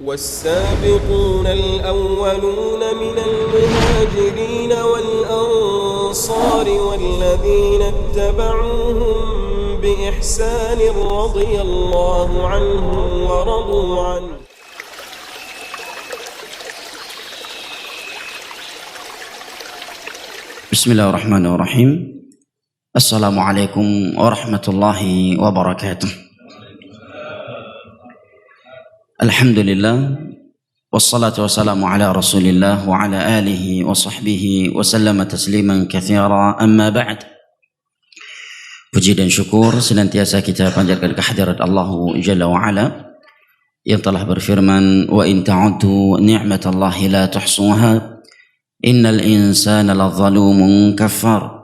والسابقون الأولون من المهاجرين والأنصار والذين اتبعوهم بإحسان رضي الله عنهم ورضوا عنه. بسم الله الرحمن الرحيم. السلام عليكم ورحمة الله وبركاته. الحمد لله والصلاة والسلام على رسول الله وعلى آله وصحبه وسلم تسليما كثيرا. أما بعد, puji dan syukur senantiasa kita panjatkan kehadirat Allah Jalla wa'ala yang telah berfirman, wa in ta'uddu ni'matallahi la tuhsuha innal insana ladzalumun kafar.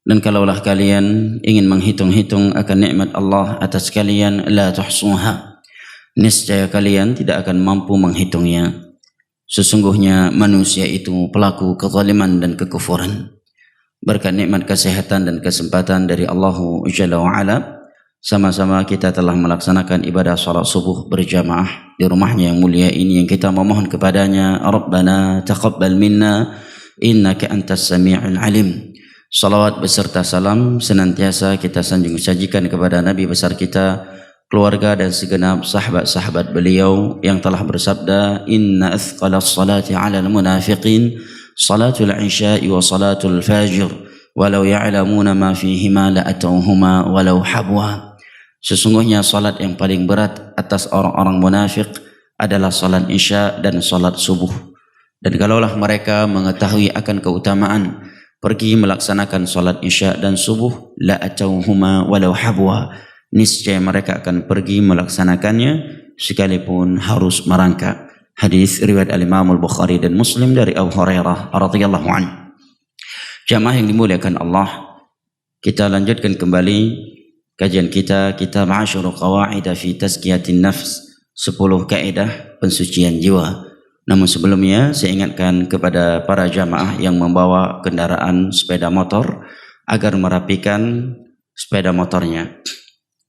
Dan kalaulah kalian ingin menghitung-hitung akan nikmat Allah atas kalian, la tuhsuha, niscaya kalian tidak akan mampu menghitungnya. Sesungguhnya manusia itu pelaku kezaliman dan kekufuran. Berkat nikmat kesehatan dan kesempatan dari Allah Jalla wa'ala, sama-sama kita telah melaksanakan ibadah salat subuh berjamaah di rumahnya yang mulia ini, yang kita memohon kepadanya, Rabbana taqabbal minna innaka antas sami'ul alim. Salawat beserta salam senantiasa kita sanjung sajikan kepada Nabi besar kita, keluarga dan segenap sahabat-sahabat beliau yang telah bersabda, inna athqalas salati 'alal munafiqin salatul isya'i wa salatul fajr walau ya'lamuna ma fihima la atauhuma walau habwa. Sesungguhnya salat yang paling berat atas orang-orang munafik adalah salat isya dan salat subuh. Dan kalaulah mereka mengetahui akan keutamaan pergi melaksanakan salat isya dan subuh, la atauhuma walau habwa, niscaya mereka akan pergi melaksanakannya sekalipun harus merangkak. Hadis riwayat Al-Imam Al-Bukhari dan Muslim dari Abu Hurairah radhiyallahu anhu. Jamaah yang dimuliakan Allah, kita lanjutkan kembali kajian kita kitab Asyru Qawaid fi Tazkiyatin Nafs, 10 kaidah pensucian jiwa. Namun sebelumnya saya ingatkan kepada para jamaah yang membawa kendaraan sepeda motor agar merapikan sepeda motornya.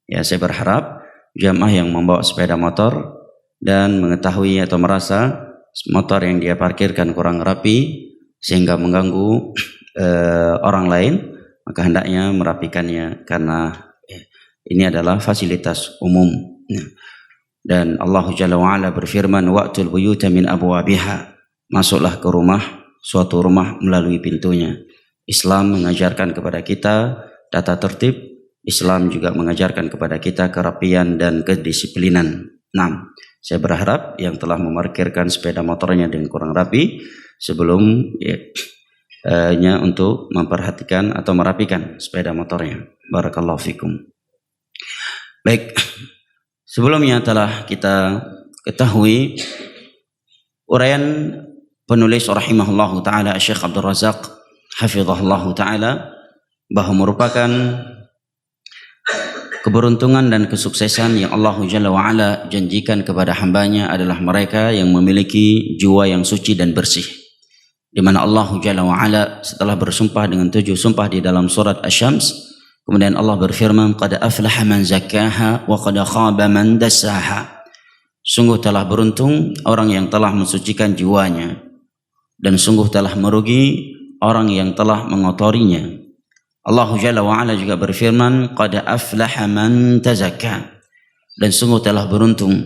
Ya, saya berharap jamaah yang membawa sepeda motor dan mengetahui atau merasa motor yang dia parkirkan kurang rapi sehingga mengganggu orang lain, maka hendaknya merapikannya, karena ini adalah fasilitas umum. Dan Allah Jalla wa'ala berfirman, wa'tul buyuta min abwabiha, masuklah ke rumah, suatu rumah melalui pintunya. Islam mengajarkan kepada kita tata tertib. Islam juga mengajarkan kepada kita kerapian dan kedisiplinan. Nah, saya berharap yang telah memarkirkan sepeda motornya dengan kurang rapi sebelum untuk memperhatikan atau merapikan sepeda motornya. Barakallahu fikum. Baik, sebelumnya telah kita ketahui uraian penulis rahimahullahu ta'ala Syekh Abdul Razak hafizahullahu ta'ala bahwa merupakan keberuntungan dan kesuksesan yang Allah Jalla wa'ala janjikan kepada hambanya adalah mereka yang memiliki jiwa yang suci dan bersih, di mana Allah Jalla wa'ala setelah bersumpah dengan 7 sumpah di dalam surat Asy-Syams, kemudian Allah berfirman, qad aflaha man zakkaha wa qad khaba man dassaha. Sungguh telah beruntung orang yang telah mensucikan jiwanya, dan sungguh telah merugi orang yang telah mengotorinya. Allah Jalla wa'ala juga berfirman, qad aflaha man tazakka, dan sungguh telah beruntung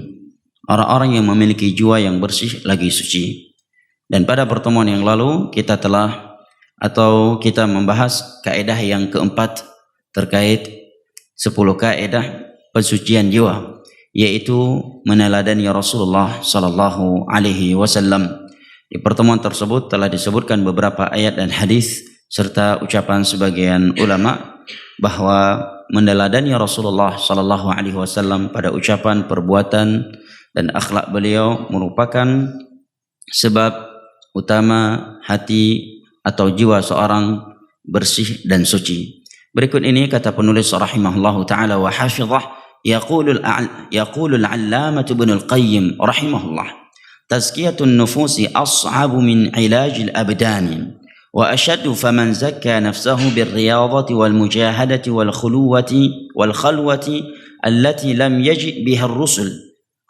orang-orang yang memiliki jiwa yang bersih lagi suci. Dan pada pertemuan yang lalu kita membahas kaidah yang keempat terkait 10 kaidah pensucian jiwa, yaitu meneladani Rasulullah sallallahu alaihi wasallam. Di pertemuan tersebut telah disebutkan beberapa ayat dan hadis serta ucapan sebagian ulama bahwa meneladani Rasulullah sallallahu alaihi wasallam pada ucapan, perbuatan dan akhlak beliau merupakan sebab utama hati atau jiwa seorang bersih dan suci. Berikut ini kata penulis rahimahullahu ta'ala wa hafizah, yaqulul al-allamah Ibnul Qayyim rahimahullah, tazkiyatun nufusi as'abu min ilajil abdani wa ashaddu faman zakka nafsahu birriyadati wal mujahadati wal khulwati allati lam yaji biha ar-rusul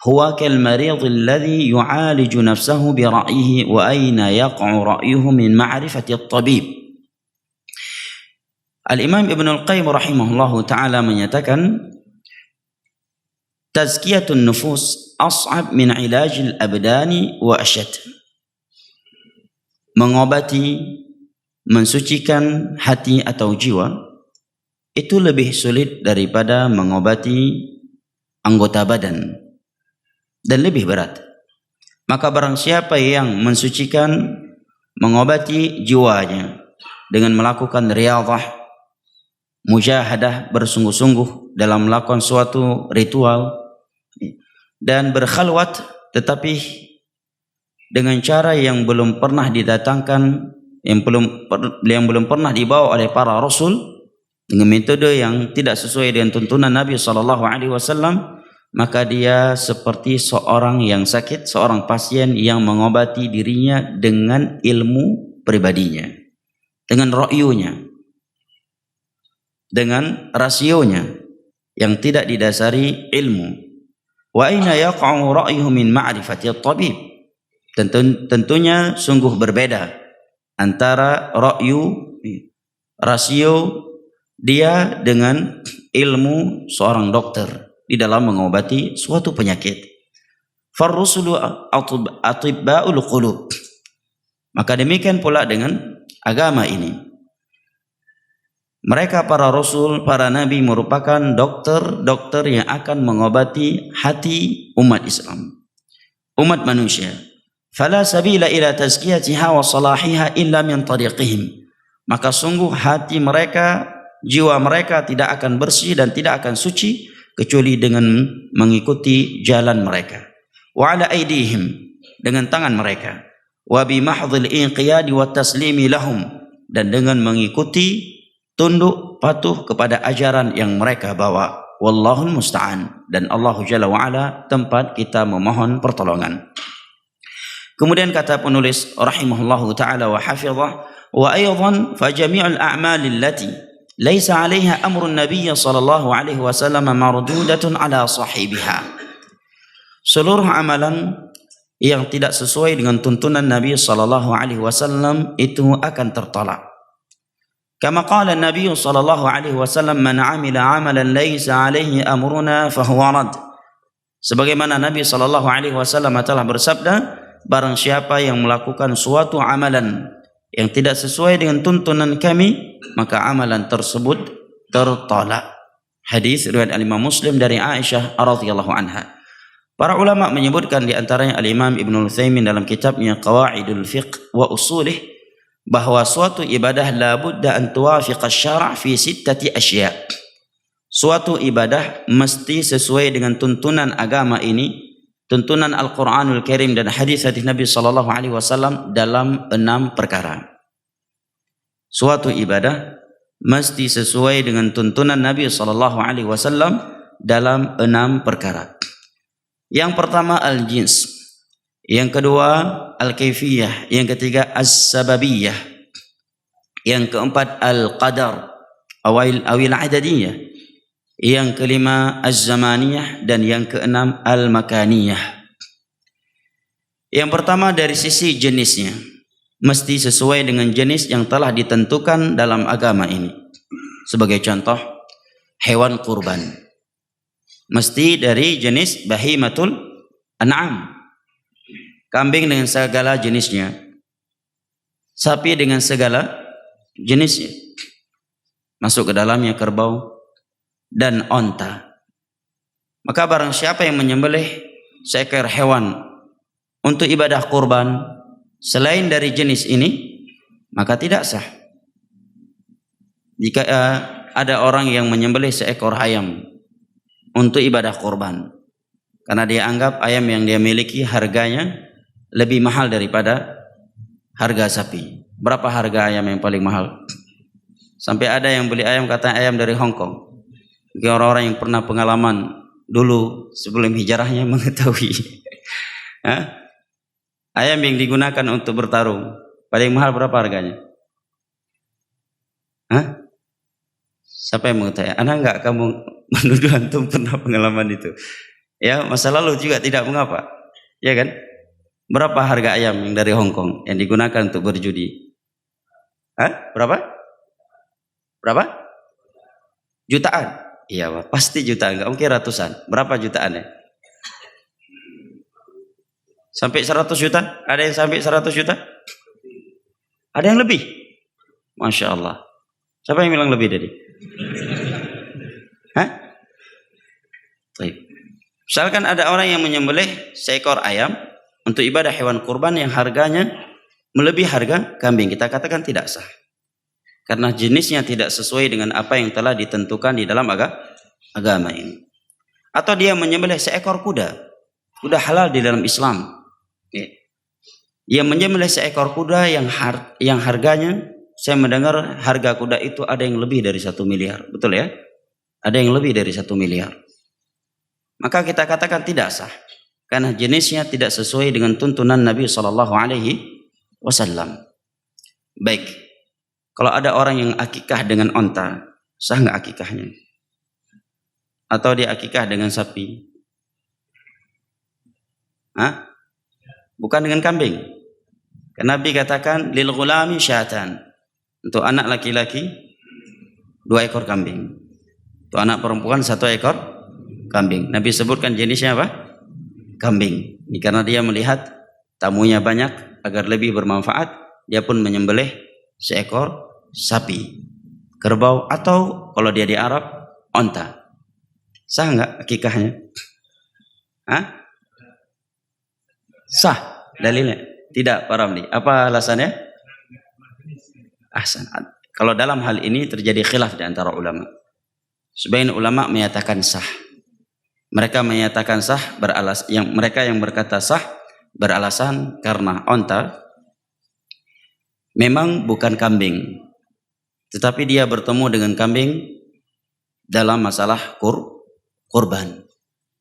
huwa kal marid alladhi yu'aliju nafsahu bi ra'yihi wa aina yaqa'u ra'yuhu min ma'rifati at-tabib. Al-Imam Ibnu Al-Qayyim rahimahullahu taala menyatakan tazkiyatun nufus as'ab min ilajil abdani wa asyad. Mengobati, mensucikan hati atau jiwa itu lebih sulit daripada mengobati anggota badan dan lebih berat. Maka barang siapa yang mensucikan, mengobati jiwanya dengan melakukan riyadhah, mujahadah, bersungguh-sungguh dalam melakukan suatu ritual dan berkhalwat, tetapi dengan cara yang belum pernah didatangkan, yang belum pernah dibawa oleh para rasul, dengan metode yang tidak sesuai dengan tuntunan Nabi SAW, maka dia seperti seorang yang sakit, seorang pasien yang mengobati dirinya dengan ilmu pribadinya, dengan ra'yunya, dengan rasionya yang tidak didasari ilmu. Wa aina yaqa'u ra'yuhu min ma'rifati at-tabib. Tentunya sungguh berbeda antara ra'yu, rasio dia dengan ilmu seorang dokter di dalam mengobati suatu penyakit. Farrusulu atibba'ul qulub. Maka demikian pula dengan agama ini. Mereka para rasul, para nabi merupakan dokter-dokter yang akan mengobati hati umat Islam, umat manusia. Fala sabila ila tazkiyatiha wa salahiha illa min tariqihim. Maka sungguh hati mereka, jiwa mereka tidak akan bersih dan tidak akan suci kecuali dengan mengikuti jalan mereka. Wa ala aidihim, dengan tangan mereka. Wa bi mahdhil inqiyadi wa taslimi lahum, dan dengan mengikuti, tunduk, patuh kepada ajaran yang mereka bawa. Wallahul musta'an, dan Allah Jalla wa ala tempat kita memohon pertolongan. Kemudian kata penulis rahimahullahu taala wa hafizah, wa aidan fa jami'ul a'mal allati laisa 'alaiha amru an-nabiy sallallahu alaihi wasallam mardudatun 'ala sahibiha. Seluruh amalan yang tidak sesuai dengan tuntunan Nabi sallallahu alaihi wasallam itu akan tertolak. Kama qala an-nabiy sallallahu alaihi wasallam, man 'amila 'amalan laisa 'alaihi amruna fa huwa rad. Sebagaimana Nabi sallallahu alaihi wasallam telah bersabda, barang siapa yang melakukan suatu amalan yang tidak sesuai dengan tuntunan kami, maka amalan tersebut tertolak. Hadis riwayat Imam Muslim dari Aisyah radhiyallahu anha. Para ulama menyebutkan di antaranya Al-Imam Ibnu Utsaimin dalam kitabnya Qawaidul Fiqh wa Usulih, bahwa suatu ibadah la budda an tuwafiqa asy-syara' fi sittati asya'. Suatu ibadah mesti sesuai dengan tuntunan agama ini, tuntunan Al-Quranul Karim dan hadis-hadis Nabi sallallahu alaihi wasallam dalam 6 perkara. Suatu ibadah mesti sesuai dengan tuntunan Nabi sallallahu alaihi wasallam dalam 6 perkara. Yang pertama al-jins, yang kedua al-kaifiyah, yang ketiga as-sababiyah, yang keempat al-qadar awil adadiyah, yang kelima az-zamaniyah, dan yang keenam al-makaniyah. Yang pertama dari sisi jenisnya, mesti sesuai dengan jenis yang telah ditentukan dalam agama ini. Sebagai contoh, hewan kurban mesti dari jenis bahimatul an'am, kambing dengan segala jenisnya, sapi dengan segala jenisnya, masuk ke dalamnya kerbau dan onta. Maka barang siapa yang menyembelih seekor hewan untuk ibadah kurban selain dari jenis ini, maka tidak sah. Jika ada orang yang menyembelih seekor ayam untuk ibadah kurban, karena dia anggap ayam yang dia miliki harganya lebih mahal daripada harga sapi. Berapa harga ayam yang paling mahal? Sampai ada yang beli ayam, kata ayam dari Hong Kong. Mungkin orang-orang yang pernah pengalaman dulu sebelum hijrahnya mengetahui. Ayam yang digunakan untuk bertarung paling mahal berapa harganya? Siapa yang mengetahui? Anak enggak kamu menuduh antum pernah pengalaman itu? Ya, masa lalu juga tidak mengapa. Ya kan? Berapa harga ayam yang dari Hong Kong yang digunakan untuk berjudi? Hah? Berapa? Berapa? Jutaan. Iya, Pak. Pasti jutaan, enggak mungkin ratusan. Berapa jutaannya? Sampai 100 juta? Ada yang sampai 100 juta? Ada yang lebih? Masya Allah. Siapa yang bilang lebih tadi? Hah? Baik. Misalkan ada orang yang menyembelih seekor ayam untuk ibadah hewan kurban yang harganya melebihi harga kambing, kita katakan tidak sah. Karena jenisnya tidak sesuai dengan apa yang telah ditentukan di dalam agama ini. Atau dia menyembelih seekor kuda. Kuda halal di dalam Islam. Dia menyembelih seekor kuda yang harganya, saya mendengar harga kuda itu ada yang lebih dari 1 miliar. Betul ya? Ada yang lebih dari 1 miliar. Maka kita katakan tidak sah. Karena jenisnya tidak sesuai dengan tuntunan Nabi SAW. Baik. Kalau ada orang yang akikah dengan onta, sah nggak akikahnya? Atau dia akikah dengan sapi? Hah? Bukan dengan kambing. Karena Nabi katakan lil ghulami syatan. Untuk anak laki-laki 2 ekor kambing. Untuk anak perempuan 1 ekor kambing. Nabi sebutkan jenisnya apa? Kambing. Ini karena dia melihat tamunya banyak, agar lebih bermanfaat, dia pun menyembelih seekor sapi, kerbau, atau kalau dia di Arab, onta. Sah nggak akikahnya? Hah? Sah. Dalilnya? Tidak, Pak Ramli. Apa alasannya? Ahsan. Kalau dalam hal ini terjadi khilaf di antara ulama. Sebagian ulama menyatakan sah. Mereka menyatakan sah mereka yang berkata sah beralasan karena onta memang bukan kambing, tetapi dia bertemu dengan kambing dalam masalah kurban.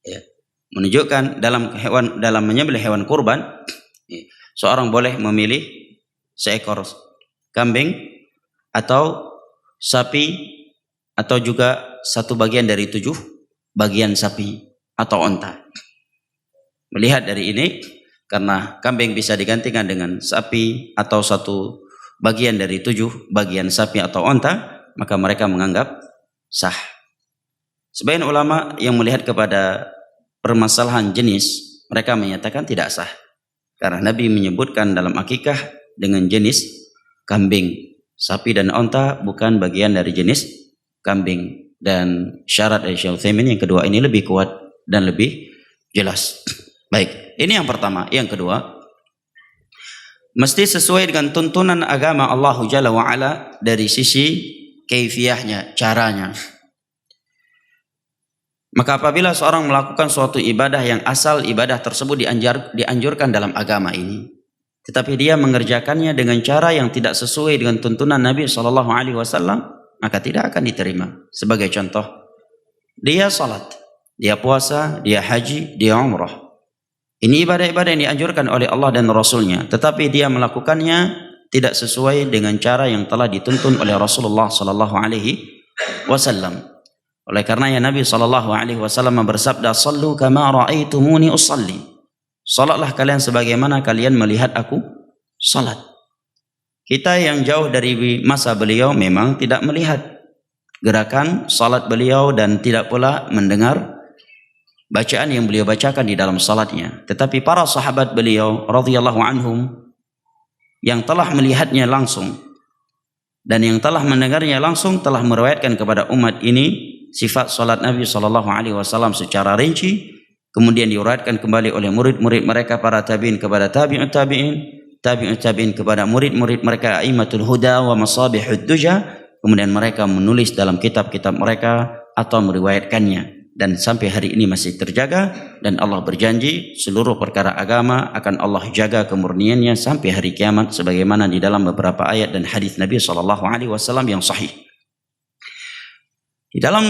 Ya. Menunjukkan dalam menyembelih hewan kurban, seorang boleh memilih seekor kambing atau sapi atau juga 1 bagian dari 7 bagian sapi atau onta. Melihat dari ini, karena kambing bisa digantikan dengan sapi atau 1 bagian dari 7 bagian sapi atau onta, maka mereka menganggap sah. Sebagian ulama yang melihat kepada permasalahan jenis, mereka menyatakan tidak sah. Karena Nabi menyebutkan dalam akikah dengan jenis kambing. Sapi dan onta bukan bagian dari jenis kambing. Dan syarat dari Syekh Utsaimin yang kedua ini lebih kuat dan lebih jelas. Baik, ini yang pertama. Yang kedua, mesti sesuai dengan tuntunan agama Allah Jalla wa'ala dari sisi kaifiyahnya, caranya. Maka apabila seorang melakukan suatu ibadah yang asal ibadah tersebut dianjurkan dalam agama ini, tetapi dia mengerjakannya dengan cara yang tidak sesuai dengan tuntunan Nabi SAW, maka tidak akan diterima. Sebagai contoh, dia salat, dia puasa, dia haji, dia umrah. Ini ibadah-ibadah yang dianjurkan oleh Allah dan Rasulnya, tetapi dia melakukannya tidak sesuai dengan cara yang telah dituntun oleh Rasulullah SAW. Oleh karenanya Nabi SAW bersabda, "Sallu kama ra'aitumuni usalli." Salatlah kalian sebagaimana kalian melihat aku salat. Kita yang jauh dari masa beliau memang tidak melihat gerakan salat beliau dan tidak pula mendengar bacaan yang beliau bacakan di dalam salatnya. Tetapi para sahabat beliau radhiyallahu anhum yang telah melihatnya langsung dan yang telah mendengarnya langsung telah meriwayatkan kepada umat ini sifat salat Nabi SAW secara rinci, kemudian diriwayatkan kembali oleh murid-murid mereka para tabi'in kepada tabi'ut tabi'in kepada murid-murid mereka a'immatul huda wa masabihud duja, kemudian mereka menulis dalam kitab-kitab mereka atau meriwayatkannya, dan sampai hari ini masih terjaga, dan Allah berjanji seluruh perkara agama akan Allah jaga kemurniannya sampai hari kiamat sebagaimana di dalam beberapa ayat dan hadis Nabi SAW yang sahih. Di dalam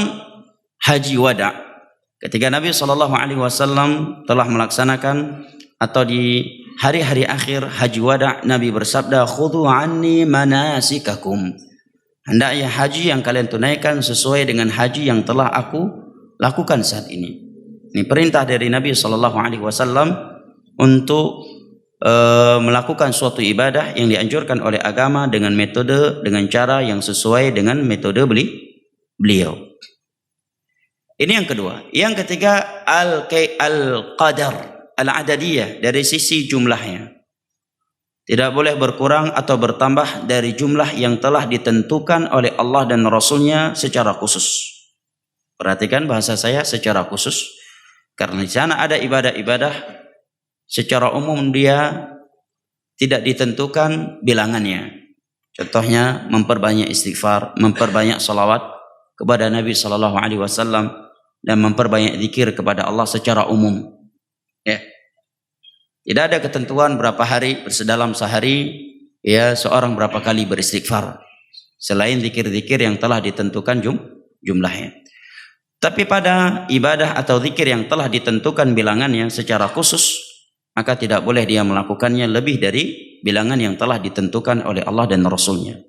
haji wada, ketika Nabi SAW telah melaksanakan atau di hari-hari akhir haji wada, Nabi bersabda, "Khudhu anni manasikakum." Hendaknya haji yang kalian tunaikan sesuai dengan haji yang telah aku lakukan saat ini. Ini perintah dari Nabi SAW untuk melakukan suatu ibadah yang dianjurkan oleh agama dengan metode, dengan cara yang sesuai dengan metode beliau. Ini yang kedua. Yang ketiga, al-qadar, al-adadiyah, dari sisi jumlahnya. Tidak boleh berkurang atau bertambah dari jumlah yang telah ditentukan oleh Allah dan Rasulnya secara khusus. Perhatikan bahasa saya, secara khusus. Karena di sana ada ibadah-ibadah secara umum dia tidak ditentukan bilangannya. Contohnya memperbanyak istighfar, memperbanyak salawat kepada Nabi SAW, dan memperbanyak zikir kepada Allah secara umum. Ya. Tidak ada ketentuan berapa hari dalam sehari ya seorang berapa kali beristighfar selain zikir-zikir yang telah ditentukan jumlahnya. Tapi pada ibadah atau zikir yang telah ditentukan bilangannya secara khusus, maka tidak boleh dia melakukannya lebih dari bilangan yang telah ditentukan oleh Allah dan Rasulnya.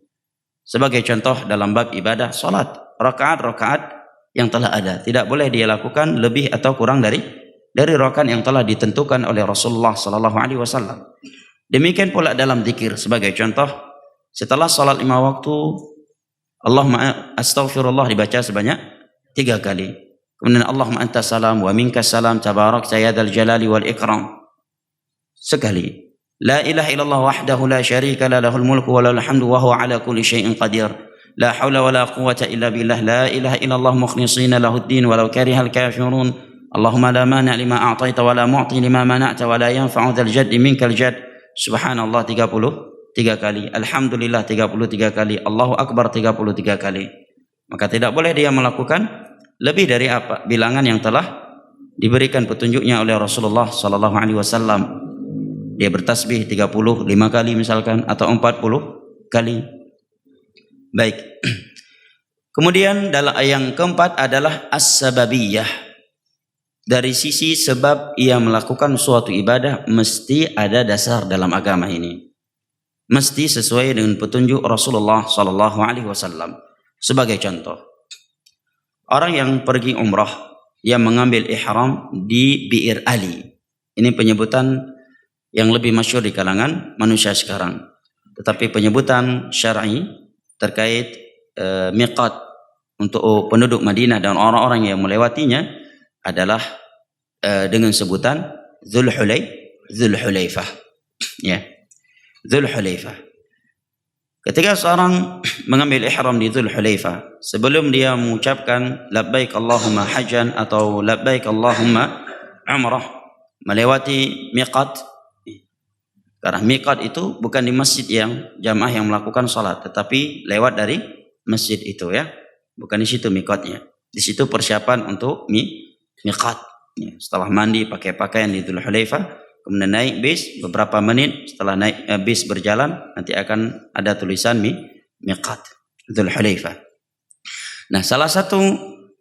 Sebagai contoh dalam bab ibadah salat, rakaat-rakaat yang telah ada, tidak boleh dia lakukan lebih atau kurang dari rakaat yang telah ditentukan oleh Rasulullah SAW. Demikian pula dalam zikir. Sebagai contoh, setelah salat 5 waktu, Allahumma astaghfirullah dibaca sebanyak 3 kali. Kemudian Allahumma antas salam wa minkas salam tabarakta ya dzal jalali wal ikram sekali. La ilaha illallah wahdahu la syarika la lahul mulku wa lahul hamdu wa huwa ala kulli syai'in qadir. La haula wa la quwwata illa billah. La ilaha illallah mukhlishina lahud-din walau karihal kafirun. Allahumma la mani' lima a'taita wa la mu'ti lima mana'ta wa la yanfa'u dzal jaddi minkal jadd. Subhanallah 33 kali, alhamdulillah 33 kali, Allahu akbar 33 kali. Maka tidak boleh dia melakukan lebih dari apa bilangan yang telah diberikan petunjuknya oleh Rasulullah SAW. Dia bertasbih 35 kali misalkan, atau 40 kali. Baik. Kemudian yang keempat adalah as-sababiyah. Dari sisi sebab ia melakukan suatu ibadah mesti ada dasar dalam agama ini. Mesti sesuai dengan petunjuk Rasulullah SAW. Sebagai contoh, orang yang pergi umrah yang mengambil ihram di Bi'ir Ali. Ini penyebutan yang lebih masyhur di kalangan manusia sekarang. Tetapi penyebutan syar'i terkait miqat untuk penduduk Madinah dan orang-orang yang melewatinya adalah dengan sebutan Dzulhulaifah. Ya. Dzulhulaifah. Ketika seorang mengambil ihram di Dzulhulaifah, sebelum dia mengucapkan labbaik Allahumma hajjan atau labbaik Allahumma umrah, melewati miqat. Karena miqat itu bukan di masjid yang jamaah yang melakukan salat, tetapi lewat dari masjid itu ya. Bukan di situ miqatnya. Di situ persiapan untuk miqat. Setelah mandi pakai pakaian di Dzulhulaifah, kemudian naik bis beberapa menit setelah naik bis berjalan, nanti akan ada tulisan miqat Dzulhulaifah. Nah, salah satu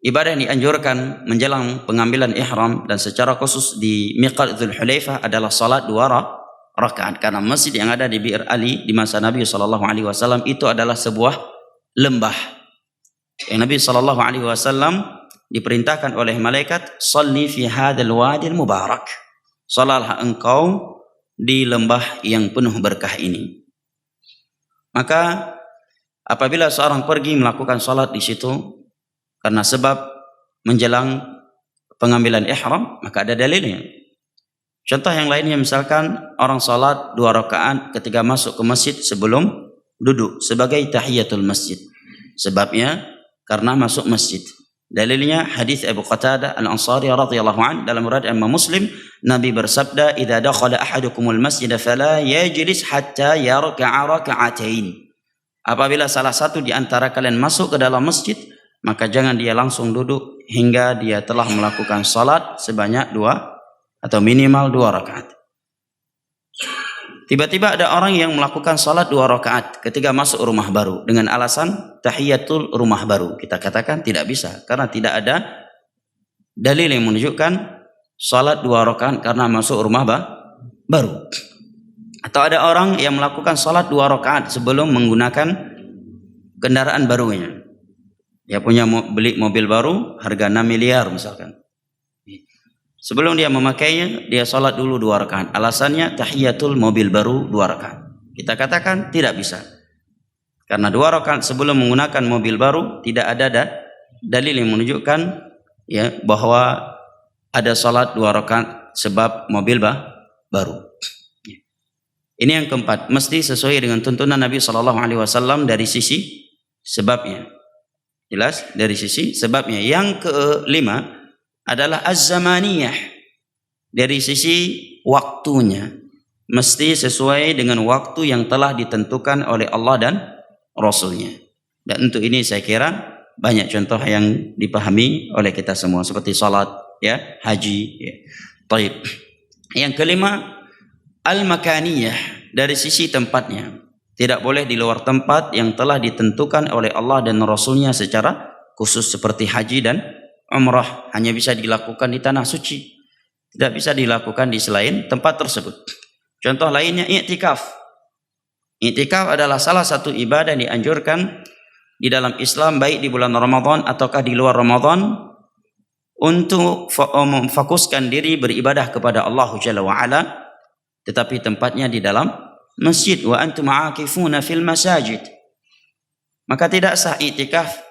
ibadah yang dianjurkan menjelang pengambilan ihram dan secara khusus di miqat Dzulhulaifah adalah salat 2 rakaat, karena masjid yang ada di Bi'ir Ali di masa Nabi SAW itu adalah sebuah lembah. Yang Nabi SAW diperintahkan oleh malaikat, "Shalli fi hadzal wadil mubarak." Salatlah engkau di lembah yang penuh berkah ini. Maka apabila seorang pergi melakukan salat di situ karena sebab menjelang pengambilan ihram, maka ada dalilnya. Contoh yang lainnya, misalkan orang salat 2 rakaat ketika masuk ke masjid sebelum duduk sebagai tahiyatul masjid. Sebabnya karena masuk masjid. Dalilnya hadis Abu Qatadah Al-Ansari radhiyallahu anhu dalam riwayat Imam Muslim, Nabi bersabda, "Idza dakhala ahadukumul masjid fala yajlis hatta yarka'a raka'atain." Apabila salah satu di antara kalian masuk ke dalam masjid, maka jangan dia langsung duduk hingga dia telah melakukan salat sebanyak 2 atau minimal 2 rakaat. Tiba-tiba ada orang yang melakukan salat 2 rakaat ketika masuk rumah baru dengan alasan tahiyatul rumah baru. Kita katakan tidak bisa, karena tidak ada dalil yang menunjukkan salat 2 rakaat karena masuk rumah baru. Atau ada orang yang melakukan salat 2 rakaat sebelum menggunakan kendaraan barunya. Dia punya beli mobil baru harga 6 miliar misalkan. Sebelum dia memakainya, dia salat dulu 2 rakaat. Alasannya tahiyatul mobil baru 2 rakaat. Kita katakan tidak bisa. Karena 2 rakaat sebelum menggunakan mobil baru tidak ada dalil yang menunjukkan ya bahwa ada salat 2 rakaat sebab mobil baru. Ini yang keempat, mesti sesuai dengan tuntunan Nabi SAW dari sisi sebabnya. Jelas dari sisi sebabnya. Yang kelima adalah az-zamaniyah, dari sisi waktunya. Mesti sesuai dengan waktu yang telah ditentukan oleh Allah dan Rasulnya. Dan untuk ini saya kira banyak contoh yang dipahami oleh kita semua seperti salat, ya, haji, ya. Baik. Yang kelima, al-makaniyah, dari sisi tempatnya. Tidak boleh di luar tempat yang telah ditentukan oleh Allah dan Rasulnya secara khusus seperti haji dan umrah. Hanya bisa dilakukan di tanah suci. Tidak bisa dilakukan di selain tempat tersebut. Contoh lainnya i'tikaf. I'tikaf adalah salah satu ibadah yang dianjurkan di dalam Islam baik di bulan Ramadan ataukah di luar Ramadan untuk memfokuskan diri beribadah kepada Allah Jalla wa Ala, tetapi tempatnya di dalam masjid. Wa antum aakifuna fil masajid. Maka tidak sah i'tikaf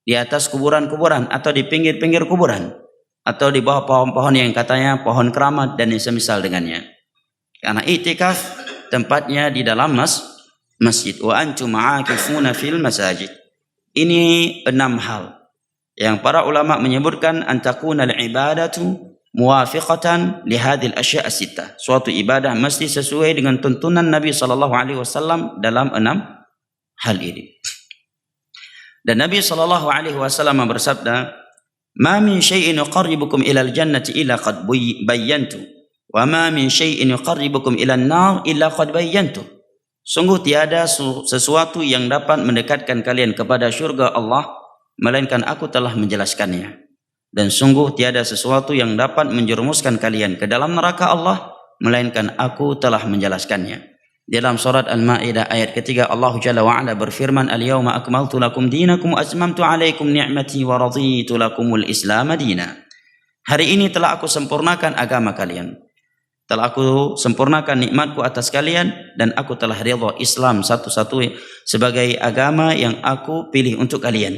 di atas kuburan-kuburan atau di pinggir-pinggir kuburan atau di bawah pohon-pohon yang katanya pohon keramat dan yang semisal dengannya. Karena i'tikaf tempatnya di dalam masjid. Wa antum aakifuna fil masajid. Ini 6 hal yang para ulama menyebutkan antakuna al-ibadatu muwafiqatan li hadhil asya' as-sittah. Suatu ibadah mesti sesuai dengan tuntunan Nabi sallallahu alaihi wasallam dalam 6 hal ini. Dan Nabi sallallahu alaihi wasallam bersabda, "Ma min syai'in yuqarribukum ila al-jannati illa qad bayyantu, wa ma min syai'in yuqarribukum ila an-nar illa qad bayyantu." Sungguh tiada sesuatu yang dapat mendekatkan kalian kepada syurga Allah melainkan aku telah menjelaskannya. Dan sungguh tiada sesuatu yang dapat menjerumuskan kalian ke dalam neraka Allah melainkan aku telah menjelaskannya. Dalam surat Al-Maidah ayat ketiga, Allah Jalla wa Ala berfirman, "Al-yawma akmaltu lakum dinakum wa atmamtu 'alaikum ni'mati wa raditu lakumul Islam dina." Hari ini telah aku sempurnakan agama kalian. Telah aku sempurnakan nikmatku atas kalian dan aku telah ridha Islam satu-satu sebagai agama yang aku pilih untuk kalian.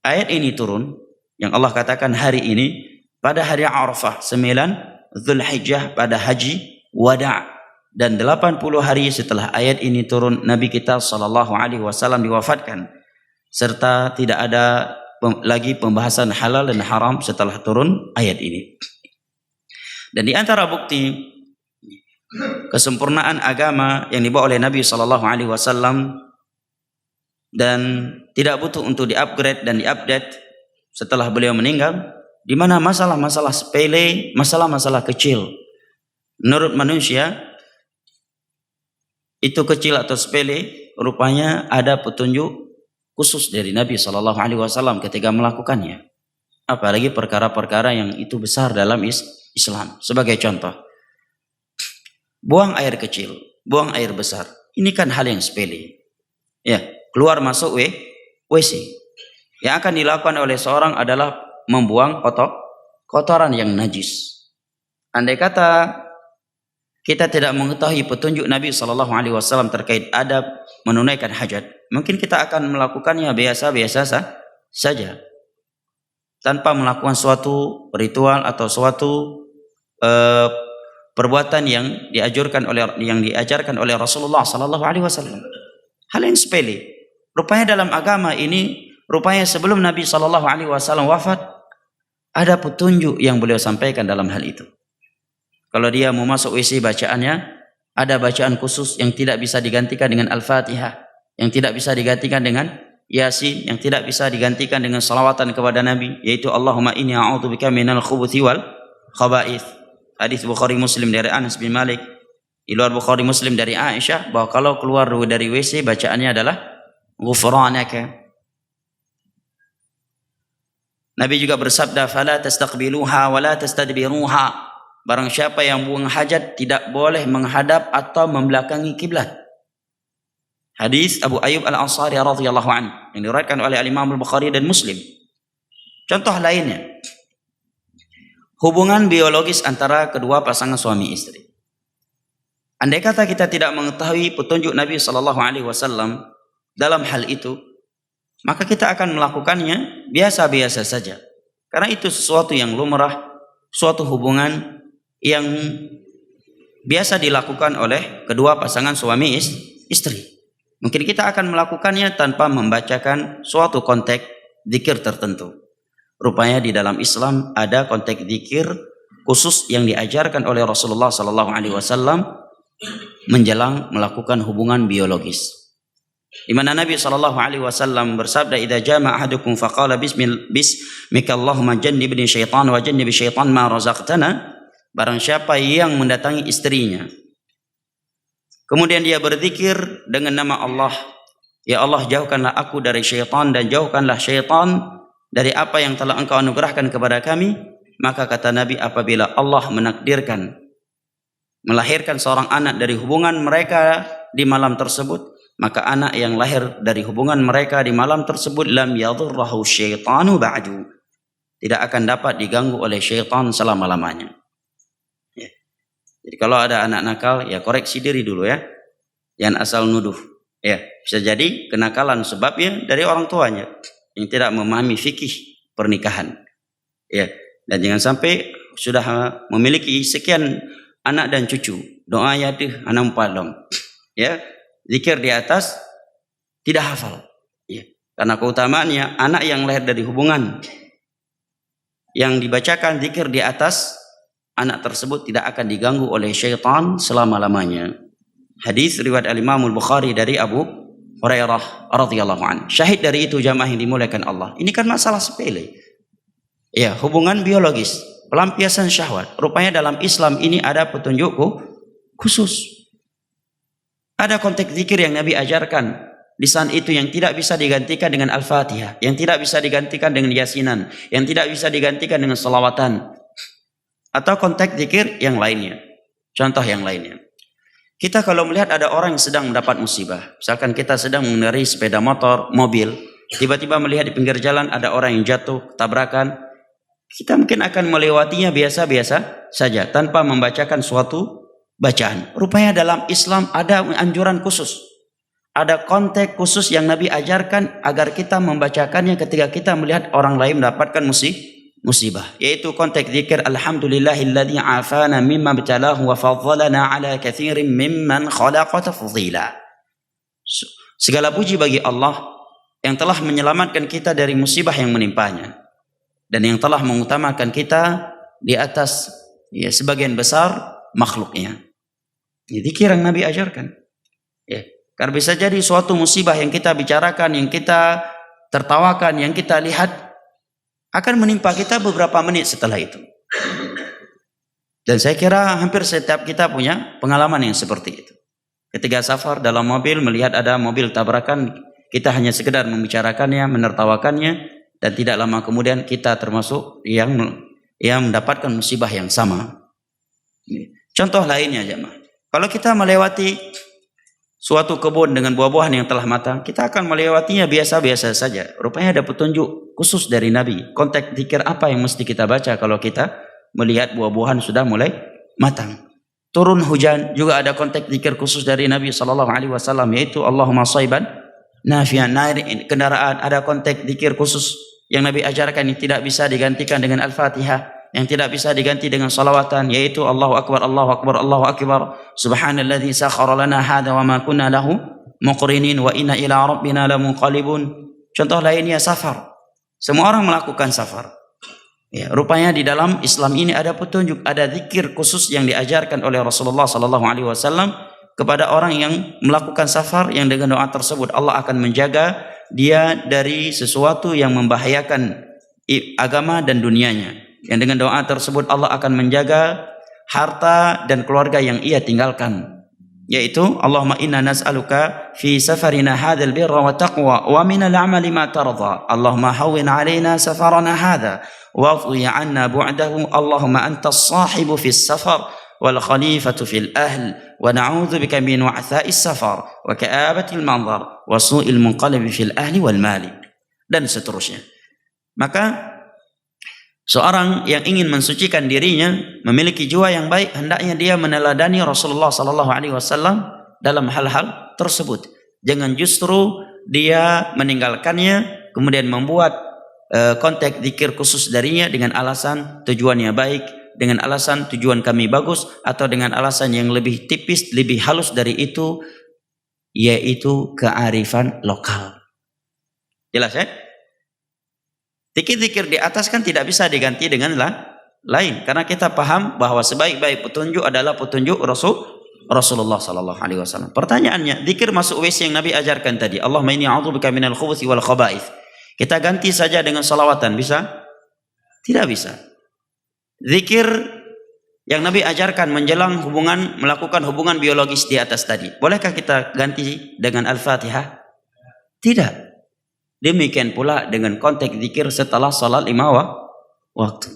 Ayat ini turun yang Allah katakan hari ini pada hari Arafah 9 Zulhijjah pada haji wada', dan 80 hari setelah ayat ini turun Nabi kita sallallahu alaihi wasallam diwafatkan, serta tidak ada lagi pembahasan halal dan haram setelah turun ayat ini. Dan di antara bukti kesempurnaan agama yang dibawa oleh Nabi sallallahu alaihi wasallam dan tidak butuh untuk di-upgrade dan di-update setelah beliau meninggal, di mana masalah-masalah sepele, masalah-masalah kecil menurut manusia itu kecil atau sepele, rupanya ada petunjuk khusus dari Nabi sallallahu alaihi wasallam ketika melakukannya. Apalagi perkara-perkara yang itu besar dalam Islam. Sebagai contoh, buang air kecil, buang air besar. Ini kan hal yang sepele. Ya, keluar masuk WC. Yang akan dilakukan oleh seorang adalah membuang kotoran yang najis. Andai kata kita tidak mengetahui petunjuk Nabi sallallahu alaihi wasallam terkait adab menunaikan hajat, mungkin kita akan melakukannya biasa-biasa saja, tanpa melakukan suatu ritual atau suatu perbuatan yang diajarkan oleh Rasulullah sallallahu alaihi wasallam. Hal yang sepele. Rupanya dalam agama ini, rupanya sebelum Nabi sallallahu alaihi wasallam wafat, ada petunjuk yang beliau sampaikan dalam hal itu. Kalau dia mau masuk WC, bacaannya ada bacaan khusus yang tidak bisa digantikan dengan Al-Fatihah, yang tidak bisa digantikan dengan Yasin, yang tidak bisa digantikan dengan salawatan kepada Nabi, yaitu Allahumma inni a'udzubika minal khubuthi wal khaba'ith. Hadis Bukhari Muslim dari Anas bin Malik. Di luar Bukhari Muslim dari Aisyah bahwa kalau keluar dari WC bacaannya adalah ghufranaka. Nabi juga bersabda, "Fala tastaqbiluha wa la tastadbiruha." Barang siapa yang buang hajat tidak boleh menghadap atau membelakangi kiblat. Hadis Abu Ayyub Al-Ansari radhiyallahu anhu yang diriwayatkan oleh Imam Al-Bukhari dan Muslim. Contoh lainnya, hubungan biologis antara kedua pasangan suami istri. Andai kata kita tidak mengetahui petunjuk Nabi Shallallahu Alaihi Wasallam dalam hal itu, maka kita akan melakukannya biasa-biasa saja. Karena itu sesuatu yang lumrah, suatu hubungan yang biasa dilakukan oleh kedua pasangan suami istri. Mungkin kita akan melakukannya tanpa membacakan suatu konteks zikir tertentu. Rupanya di dalam Islam ada konteks zikir khusus yang diajarkan oleh Rasulullah Sallallahu Alaihi Wasallam menjelang melakukan hubungan biologis. Di mana Nabi Sallallahu Alaihi Wasallam bersabda, "Idza jama'a ahadukum faqala bismika Allahumma jannibni syaitan wa jannibi syaitan ma razaqtana." Barang siapa yang mendatangi istrinya, kemudian dia berzikir dengan nama Allah, "Ya Allah, jauhkanlah aku dari syaitan dan jauhkanlah syaitan dari apa yang telah Engkau anugerahkan kepada kami." Maka kata Nabi, apabila Allah menakdirkan melahirkan seorang anak dari hubungan mereka di malam tersebut, maka anak yang lahir dari hubungan mereka di malam tersebut lam yadhurrahu syaitanu ba'du, tidak akan dapat diganggu oleh syaitan selama-lamanya. Ya. Jadi kalau ada anak nakal, ya koreksi diri dulu ya, jangan asal nuduh. Ya, bisa jadi kenakalan sebabnya dari orang tuanya yang tidak memahami fikih pernikahan. Ya, dan jangan sampai sudah memiliki sekian anak dan cucu, doa ya tuh anak palong, ya, zikir di atas tidak hafal, ya, karena keutamaannya anak yang lahir dari hubungan yang dibacakan zikir di atas, anak tersebut tidak akan diganggu oleh syaitan selama-lamanya. Hadis riwayat Al-Imam Al-Bukhari dari Abu Hurairah radhiyallahu anhu. Syahid dari itu jamaah yang dimuliakan Allah. Ini kan masalah sepele. Ya, hubungan biologis, pelampiasan syahwat. Rupanya dalam Islam ini ada petunjuk khusus. Ada konteks zikir yang Nabi ajarkan di saat itu yang tidak bisa digantikan dengan Al-Fatihah, yang tidak bisa digantikan dengan Yasinan, yang tidak bisa digantikan dengan selawatan, atau konteks zikir yang lainnya. Contoh yang lainnya. Kita kalau melihat ada orang yang sedang mendapat musibah, misalkan kita sedang mengendarai sepeda motor, mobil, tiba-tiba melihat di pinggir jalan ada orang yang jatuh, tabrakan, kita mungkin akan melewatinya biasa-biasa saja tanpa membacakan suatu bacaan. Rupanya dalam Islam ada anjuran khusus, ada konteks khusus yang Nabi ajarkan agar kita membacakannya ketika kita melihat orang lain mendapatkan musibah, yaitu konteks zikir alhamdulillahilladzi afana mimma btalahu wa faddalana ala katsirin mimman khalaqa tafdhila. Segala puji bagi Allah yang telah menyelamatkan kita dari musibah yang menimpanya dan yang telah mengutamakan kita di atas ya sebagian besar makhluknya. Ini zikir yang Nabi ajarkan. Ya, karena bisa jadi suatu musibah yang kita bicarakan, yang kita tertawakan, yang kita lihat akan menimpa kita beberapa menit setelah itu. Dan saya kira hampir setiap kita punya pengalaman yang seperti itu. Ketika safar dalam mobil melihat ada mobil tabrakan, kita hanya sekedar membicarakannya, menertawakannya, dan tidak lama kemudian kita termasuk yang mendapatkan musibah yang sama. Contoh lainnya jemaah. Kalau kita melewati suatu kebun dengan buah-buahan yang telah matang, kita akan melewatinya biasa-biasa saja. Rupanya ada petunjuk khusus dari Nabi. Konteks zikir apa yang mesti kita baca kalau kita melihat buah-buahan sudah mulai matang. Turun hujan juga ada konteks zikir khusus dari Nabi SAW, yaitu Allahumma shayban nafi'an. Naik kendaraan ada konteks zikir khusus yang Nabi ajarkan yang tidak bisa digantikan dengan Al-Fatihah, yang tidak bisa diganti dengan salawatan, yaitu Allahu Akbar, Allahu Akbar, Allahu Akbar, Subhanalladzi sakhkhara lana hadza wa ma kunna lahu muqrinin wa inna ila rabbina lamunqalibun. Contoh lainnya safar. Semua orang melakukan safar. Ya, rupanya di dalam Islam ini ada petunjuk, ada zikir khusus yang diajarkan oleh Rasulullah sallallahu alaihi wasallam kepada orang yang melakukan safar, yang dengan doa tersebut Allah akan menjaga dia dari sesuatu yang membahayakan agama dan dunianya. Yang dengan doa tersebut Allah akan menjaga harta dan keluarga yang ia tinggalkan, yaitu Allahumma inna nas'aluka fi safarina hadzal birra wa taqwa wa min al-'amali ma tarda. Allahumma hawwin 'alaina safarana hadza wa adhi 'anna bu'dahu. Allahumma antas sahibu fis safar wal khalifatu fil ahl wa na'udzu bika min wa'tha'is safar wa ka'abatil manzar wa su'il munqalib fil ahli wal mali, dan seterusnya. Maka Seorang yang ingin mensucikan dirinya, memiliki jiwa yang baik, hendaknya dia meneladani Rasulullah sallallahu alaihi wasallam dalam hal-hal tersebut. Jangan justru dia meninggalkannya kemudian membuat konteks zikir khusus darinya dengan alasan tujuannya baik, dengan alasan tujuan kami bagus, atau dengan alasan yang lebih tipis, lebih halus dari itu, yaitu kearifan lokal. Jelas ya? Zikir-zikir di atas kan tidak bisa diganti dengan lain, karena kita paham bahwa sebaik-baik petunjuk adalah petunjuk Rasulullah sallallahu alaihi wasallam. Pertanyaannya, zikir masuk WC yang Nabi ajarkan tadi, Allahumma inni a'udzubika minal khubuthi wal khaba'ith, kita ganti saja dengan salawatan, bisa? Tidak bisa. Zikir yang Nabi ajarkan menjelang melakukan hubungan biologis di atas tadi, bolehkah kita ganti dengan Al-Fatihah? Tidak. Demikian pula dengan konteks zikir setelah salat 5 waktu.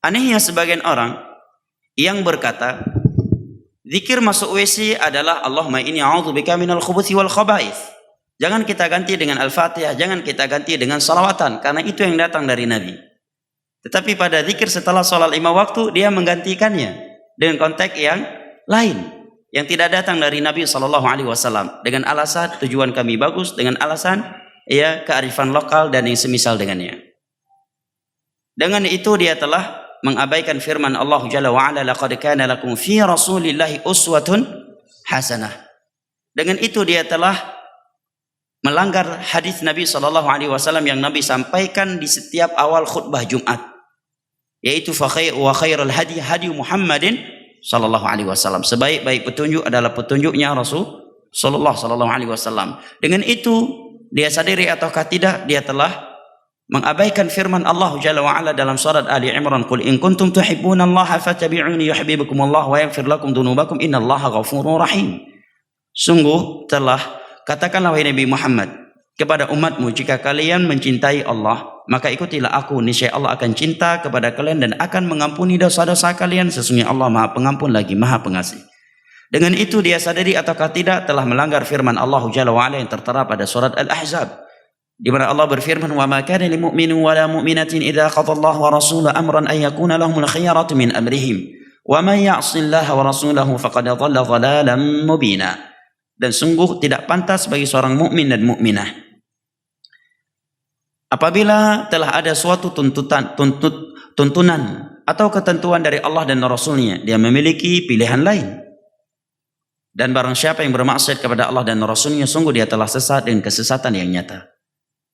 Anehnya sebagian orang yang berkata zikir masuk WC adalah Allahumma inni a'udzubika minal khubuthi wal khaba'ith. Jangan kita ganti dengan Al-Fatihah, jangan kita ganti dengan salawatan, karena itu yang datang dari Nabi. Tetapi pada zikir setelah salat 5 waktu, dia menggantikannya dengan konteks yang lain, yang tidak datang dari Nabi SAW, dengan alasan tujuan kami bagus, dengan alasan ya kearifan lokal dan yang semisal dengannya. Dengan itu dia telah mengabaikan firman Allah Jalla wa Ala, laqad kana lakum fi rasulillahi uswatun hasanah. Dengan itu dia telah melanggar hadis Nabi SAW yang Nabi sampaikan di setiap awal khutbah Jumat, yaitu wa khairul hadi Muhammadin sallallahu alaihi wasallam. Sebaik-baik petunjuk adalah petunjuknya Rasulullah sallallahu alaihi wasallam. Dengan itu dia sadari ataukah tidak, dia telah mengabaikan firman Allah Jalla wa Ala dalam surat Ali Imran, qul in kuntum tuhibbunallaha fattabi'uni yuhibbukumullah wa yaghfir lakum dzunubakum innallaha ghafurur rahim. Sungguh telah, katakanlah wahai Nabi Muhammad kepada umatmu, jika kalian mencintai Allah, maka ikutilah aku, niscaya Allah akan cinta kepada kalian dan akan mengampuni dosa-dosa kalian, sesungguhnya Allah Maha Pengampun lagi Maha Pengasih. Dengan itu dia sadari ataukah tidak telah melanggar firman Allah Jalla wa Ala yang tertera pada surat Al-Ahzab, di mana Allah berfirman, wa ma kana lil mu'minin wa la mu'minatin idza qada Allah wa rasuluhu amran an yakuna lahumul khiyaratu min amrihim wa man ya'sillaha wa rasulahu faqad dhalla dhalalan mubina. Dan sungguh tidak pantas bagi seorang mukmin dan mukminah apabila telah ada suatu tuntunan atau ketentuan dari Allah dan Rasulnya, dia memiliki pilihan lain. Dan barang siapa yang bermaksiat kepada Allah dan Rasulnya, sungguh dia telah sesat dengan kesesatan yang nyata.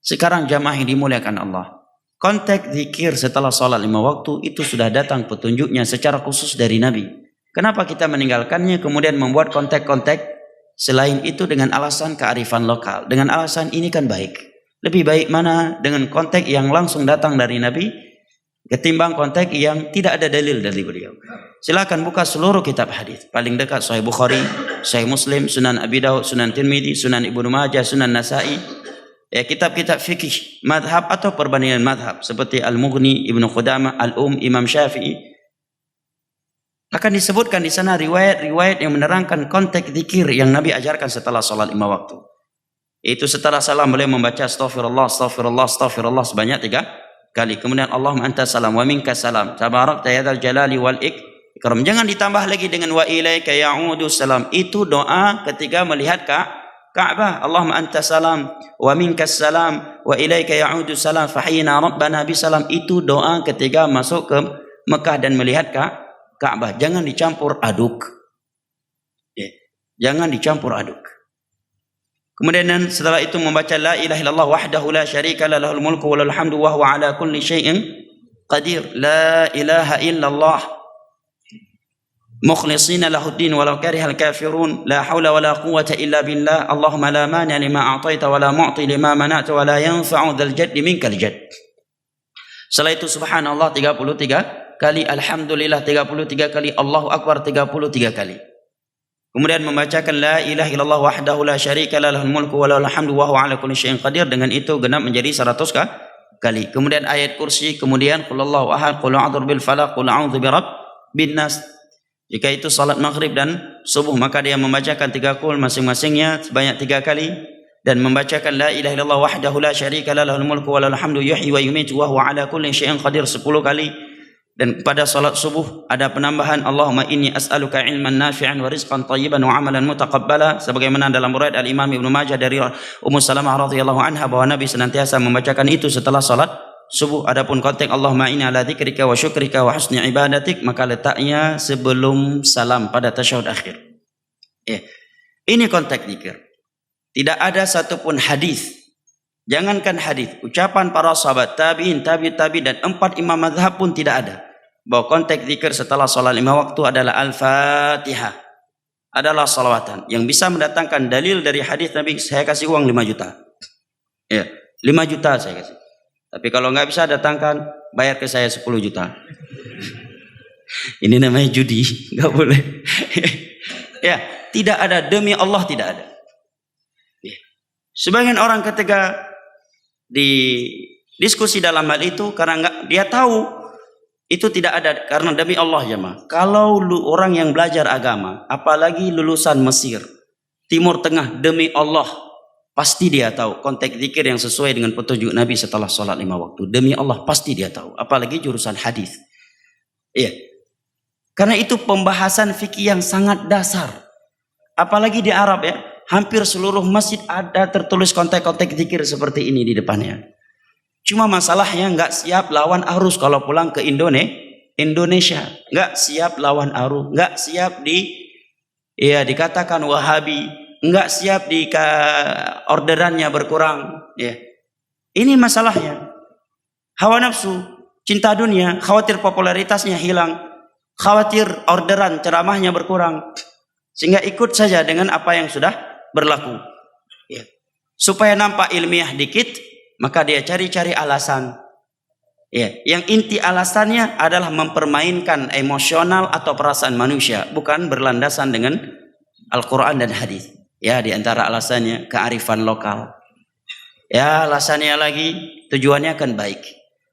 Sekarang jamaah yang dimuliakan Allah, konteks zikir setelah sholat 5 waktu itu sudah datang petunjuknya secara khusus dari Nabi. Kenapa kita meninggalkannya kemudian membuat konteks-konteks selain itu dengan alasan kearifan lokal, dengan alasan ini kan baik? Lebih baik mana dengan konteks yang langsung datang dari Nabi ketimbang konteks yang tidak ada dalil dari beliau. Silakan buka seluruh kitab hadis. Paling dekat Sahih Bukhari, Sahih Muslim, Sunan Abi Daud, Sunan Tirmidzi, Sunan Ibnu Majah, Sunan Nasa'i. Ya, kitab-kitab fikih madhab atau perbandingan madhab seperti Al-Mughni, Ibnu Qudamah, Al-Um, Imam Syafi'i. Akan disebutkan di sana riwayat-riwayat yang menerangkan konteks zikir yang Nabi ajarkan setelah salat 5 waktu. Itu setelah salam boleh membaca astaghfirullah, astaghfirullah, astaghfirullah sebanyak 3 kali. Kemudian Allahumma antas salam wa minkas salam tabarakta ya dzal jalali wal ikram. Jangan ditambah lagi dengan wa ilaika ya'udu salam. Itu doa ketika melihat Ka'bah. Allahumma antas salam wa minkas salam wa ilaika ya'udu salam fahyina rabbana bisalam. Itu doa ketika masuk ke Mekah dan melihat Ka'bah. Jangan dicampur aduk. Jangan dicampur aduk. Kemudian setelah itu membaca la ilaha illallah wahdahu la syarika lah lahul mulku wa lahul hamdu wa huwa ala kulli syai'in qadir. La ilaha illallah mukhlishina lahuddin walau karihal kafirun. La haula wala quwwata illa billah. Allahumma la mani' lima a'taita wa la mu'ti lima mana'ta wa la yanfa'u dzal jaddi minkal jadd. Setelah itu subhanallah 33 kali, alhamdulillah 33 kali, Allahu akbar 33 kali. Kemudian membacakan la ilaha illallah wahdahu la syarika lah lahul mulku wa lahul hamdu wa huwa ala kulli syai'in qadir. Dengan itu genap menjadi 100 kali. Kemudian ayat kursi, kemudian qul huwallahu ahad, qul a'udzu bil falaq, qul a'udzu birabbin nas. Jika itu salat maghrib dan subuh, maka dia membacakan 3 qul masing-masingnya sebanyak 3 kali. dan membacakan la ilaha illallah wahdahu la syarika lah lahul mulku wa lahul hamdu yuhyi wa yumiitu wa huwa ala kulli syai'in qadir 10 kali. Dan pada salat subuh ada penambahan Allahumma inni as'aluka ilman nafi'an wa rizqan thayyiban wa amalan mutaqabbala, sebagaimana dalam riwayat Al-Imam Ibnu Majah dari Ummu Salamah radhiyallahu anha bahwa Nabi senantiasa membacakan itu setelah salat subuh. Adapun konteks Allahumma inni ala dzikrika wa syukrika wa husni ibadatik, maka letaknya sebelum salam pada tasyahud akhir. Ini konteks zikir. Tidak ada satupun hadis, jangankan hadis, ucapan para sahabat, tabi'in, tabi' dan 4 imam mazhab pun tidak ada bahwa konteks zikir setelah salat 5 waktu adalah Al-Fatihah, adalah salawatan. Yang bisa mendatangkan dalil dari hadis Nabi, saya kasih uang 5 juta. 5 juta saya kasih. Tapi kalau nggak bisa datangkan, bayar ke saya 10 juta. Ini namanya judi, nggak boleh. Tidak ada, demi Allah tidak ada. Sebagian orang ketika di diskusi dalam hal itu karena dia tahu itu tidak ada, karena demi Allah jemaah. Kalau orang yang belajar agama, apalagi lulusan Mesir, Timur Tengah, demi Allah pasti dia tahu konteks zikir yang sesuai dengan petunjuk Nabi setelah sholat 5 waktu. Demi Allah pasti dia tahu, apalagi jurusan hadis. Karena itu pembahasan fikih yang sangat dasar. Apalagi di Arab hampir seluruh masjid ada tertulis konteks-konteks zikir seperti ini di depannya. Cuma masalahnya nggak siap lawan arus kalau pulang ke Indonesia. Nggak siap lawan arus, nggak siap dikatakan Wahabi, nggak siap di orderannya berkurang. Ini masalahnya. Hawa nafsu, cinta dunia, khawatir popularitasnya hilang, khawatir orderan ceramahnya berkurang, sehingga ikut saja dengan apa yang sudah berlaku. Supaya nampak ilmiah dikit, maka dia cari-cari alasan. Yang inti alasannya adalah mempermainkan emosional atau perasaan manusia, bukan berlandasan dengan Al-Quran dan hadis. Di antara alasannya kearifan lokal. Alasannya lagi tujuannya akan baik.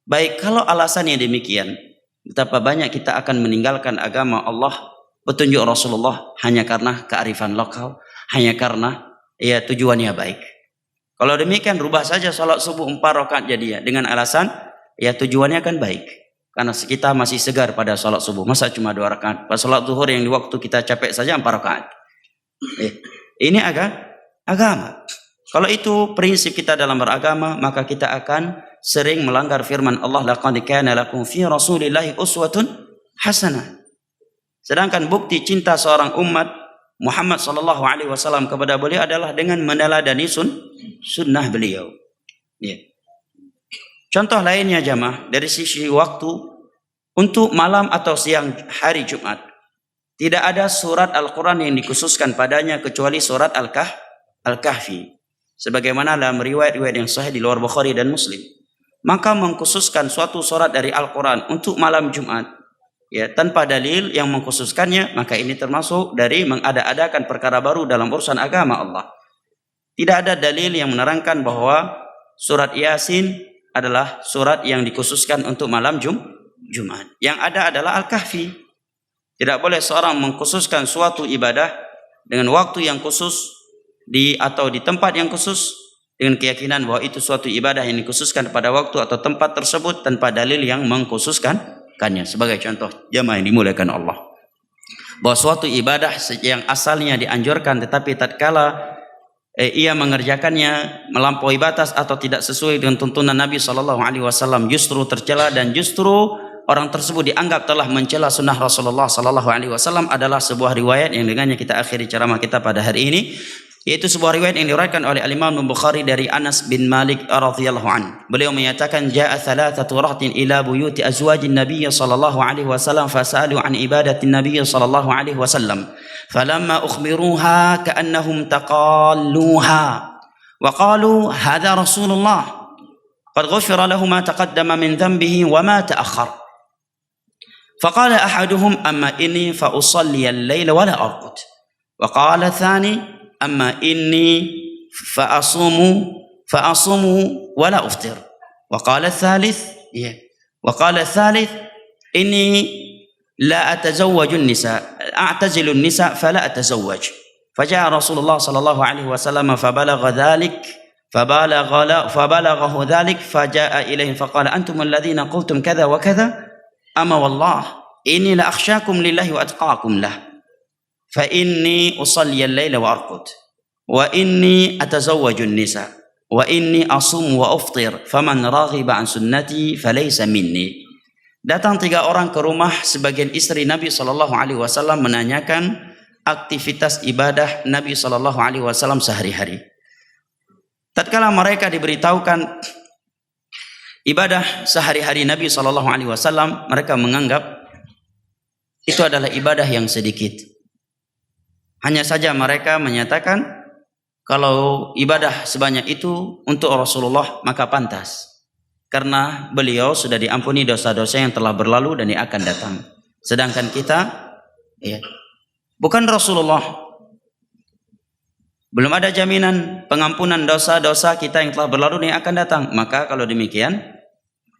Baik, kalau alasannya demikian, betapa banyak kita akan meninggalkan agama Allah, petunjuk Rasulullah hanya karena kearifan lokal, hanya karena tujuannya baik. Kalau demikian rubah saja salat subuh 4 rakaat jadi dengan alasan tujuannya kan baik. Karena kita masih segar pada salat subuh, masa cuma 2 rakaat? Pada salat zuhur yang di waktu kita capek saja 4 rakaat. Ini agama. Kalau itu prinsip kita dalam beragama, maka kita akan sering melanggar firman Allah, laqad kana lakum fi rasulillahi uswatun hasanah. Sedangkan bukti cinta seorang umat Muhammad sallallahu alaihi wasallam kepada beliau adalah dengan meneladani sunnah beliau. Contoh lainnya jamaah, dari sisi waktu, untuk malam atau siang hari Jumat tidak ada surat Al-Quran yang dikhususkan padanya kecuali surat Al-Kahfi, sebagaimana dalam riwayat-riwayat yang sahih di luar Bukhari dan Muslim. Maka mengkhususkan suatu surat dari Al-Quran untuk malam Jumat tanpa dalil yang mengkhususkannya, maka ini termasuk dari mengada-adakan perkara baru dalam urusan agama Allah. Tidak ada dalil yang menerangkan bahwa surat Yasin adalah surat yang dikhususkan untuk malam Jumat. Yang ada adalah Al-Kahfi. Tidak boleh seorang mengkhususkan suatu ibadah dengan waktu yang khusus atau di tempat yang khusus dengan keyakinan bahwa itu suatu ibadah yang dikhususkan pada waktu atau tempat tersebut tanpa dalil yang mengkhususkannya. Sebagai contoh jamaah yang dimuliakan Allah, bahwa suatu ibadah yang asalnya dianjurkan tetapi tatkala ia mengerjakannya melampaui batas atau tidak sesuai dengan tuntunan Nabi SAW justru tercela dan justru orang tersebut dianggap telah mencela sunnah Rasulullah SAW, adalah sebuah riwayat yang dengannya kita akhiri ceramah kita pada hari ini, yaitu sebuah riwayat yang diriwayatkan oleh Al-Imam Bukhari dari Anas bin Malik radhiyallahu anhu. Beliau menyatakan, jaa thalathatu rahtin ila buyuti azwajin Nabiy sallallahu alaihi wasallam fasalu an ibadati Nabiy sallallahu alaihi wasallam falamma ukhbiruha ka'annahum taqalluha wa qalu hadha Rasulullah qad ghufira lahu ma taqaddama min dhanbihi wa ma ta'akhkhar. Faqala ahaduhum amma inni fa usalli al-laila wa la arqud. Wa qala thani amma inni fa'asumu wa la uftir. Wa qala thalith inni la atazawwaju an-nisa a'tazilu an-nisa fala atazawwaj. Faja'a Rasulullah sallallahu alaihi wasallam فبلغه ذلك فجاء إليهم فقال أنتم الذين قلتم كذا وكذا أما والله إني لأخشاكم لله وأتقاكم له فإني أصلي الليل وأرقد وإني أتزوج النساء وإني أصوم وأفطر فمن راغب عن سنتي فليس مني. Datang 3 orang ke rumah sebagian istri Nabi SAW menanyakan aktivitas ibadah Nabi SAW sehari-hari. Tatkala mereka diberitahukan ibadah sehari-hari Nabi SAW, mereka menganggap itu adalah ibadah yang sedikit. Hanya saja mereka menyatakan kalau ibadah sebanyak itu untuk Rasulullah maka pantas, karena beliau sudah diampuni dosa-dosa yang telah berlalu dan yang akan datang. Sedangkan kita, bukan Rasulullah. Belum ada jaminan pengampunan dosa-dosa kita yang telah berlalu dan yang akan datang. Maka kalau demikian,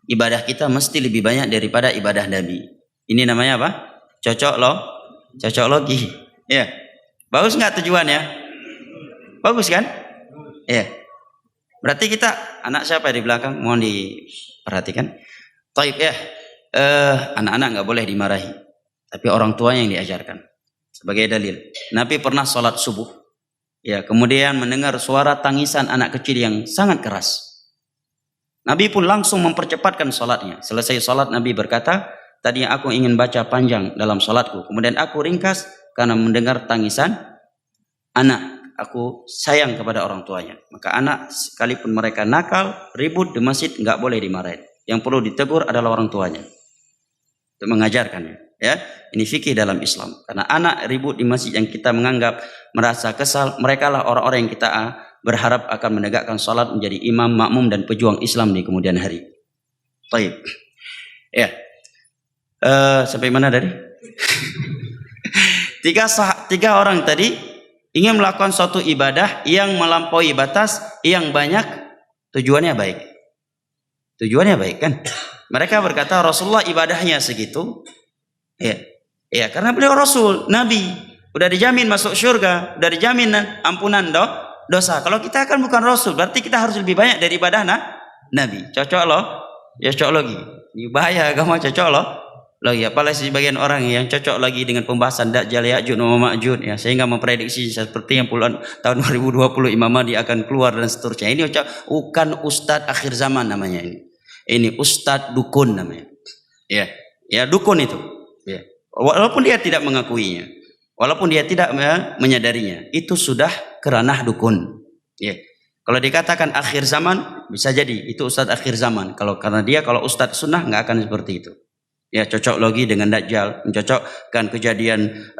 ibadah kita mesti lebih banyak daripada ibadah Nabi. Ini namanya apa? Cocok logi. Ya. Bagus nggak tujuannya? Bagus kan? Ya. Berarti kita, anak siapa di belakang? Mohon diperhatikan. Taib ya. Anak-anak nggak boleh dimarahi. Tapi orang tuanya yang diajarkan. Sebagai dalil. Nabi pernah sholat subuh. Ya, kemudian mendengar suara tangisan anak kecil yang sangat keras. Nabi pun langsung mempercepatkan sholatnya. Selesai sholat Nabi berkata, tadi aku ingin baca panjang dalam sholatku. Kemudian aku ringkas karena mendengar tangisan anak. Aku sayang kepada orang tuanya. Maka anak sekalipun mereka nakal, ribut di masjid, nggak boleh dimarahin. Yang perlu ditegur adalah orang tuanya. Untuk mengajarkannya. Ya, ini fikih dalam Islam. Karena anak ribut di masjid yang kita menganggap merasa kesal, mereka lah orang-orang yang kita berharap akan menegakkan salat menjadi imam, makmum dan pejuang Islam di kemudian hari. Baik. Ya. Sampai mana tadi? tiga orang tadi ingin melakukan suatu ibadah yang melampaui batas yang banyak, tujuannya baik. Tujuannya baik kan? Mereka berkata Rasulullah ibadahnya segitu. Ya, karena beliau Rasul, Nabi, udah dijamin masuk surga, udah dijamin ampunan dosa. Kalau kita kan bukan Rasul, berarti kita harus lebih banyak dari ibadah Nabi. Cocok loh, ya cocok lagi. Ini bahaya agama cocok loh. Lagi apalagi sebagian orang yang cocok lagi dengan pembahasan Dajjal, Ya'juj wa Ma'juj ya, sehingga memprediksi seperti yang puluhan tahun 2020 Imam Mahdi akan keluar dan seterusnya. Ini bukan ustadz akhir zaman namanya ini. Ini ustadz dukun namanya. Ya dukun itu. Ya. Walaupun dia tidak mengakuinya, walaupun dia tidak menyadarinya, itu sudah keranah dukun. Ya. Kalau dikatakan akhir zaman, bisa jadi itu ustadz akhir zaman. Karena dia kalau ustadz sunnah nggak akan seperti itu. Ya, cocok logi dengan Dajjal, mencocokkan kejadian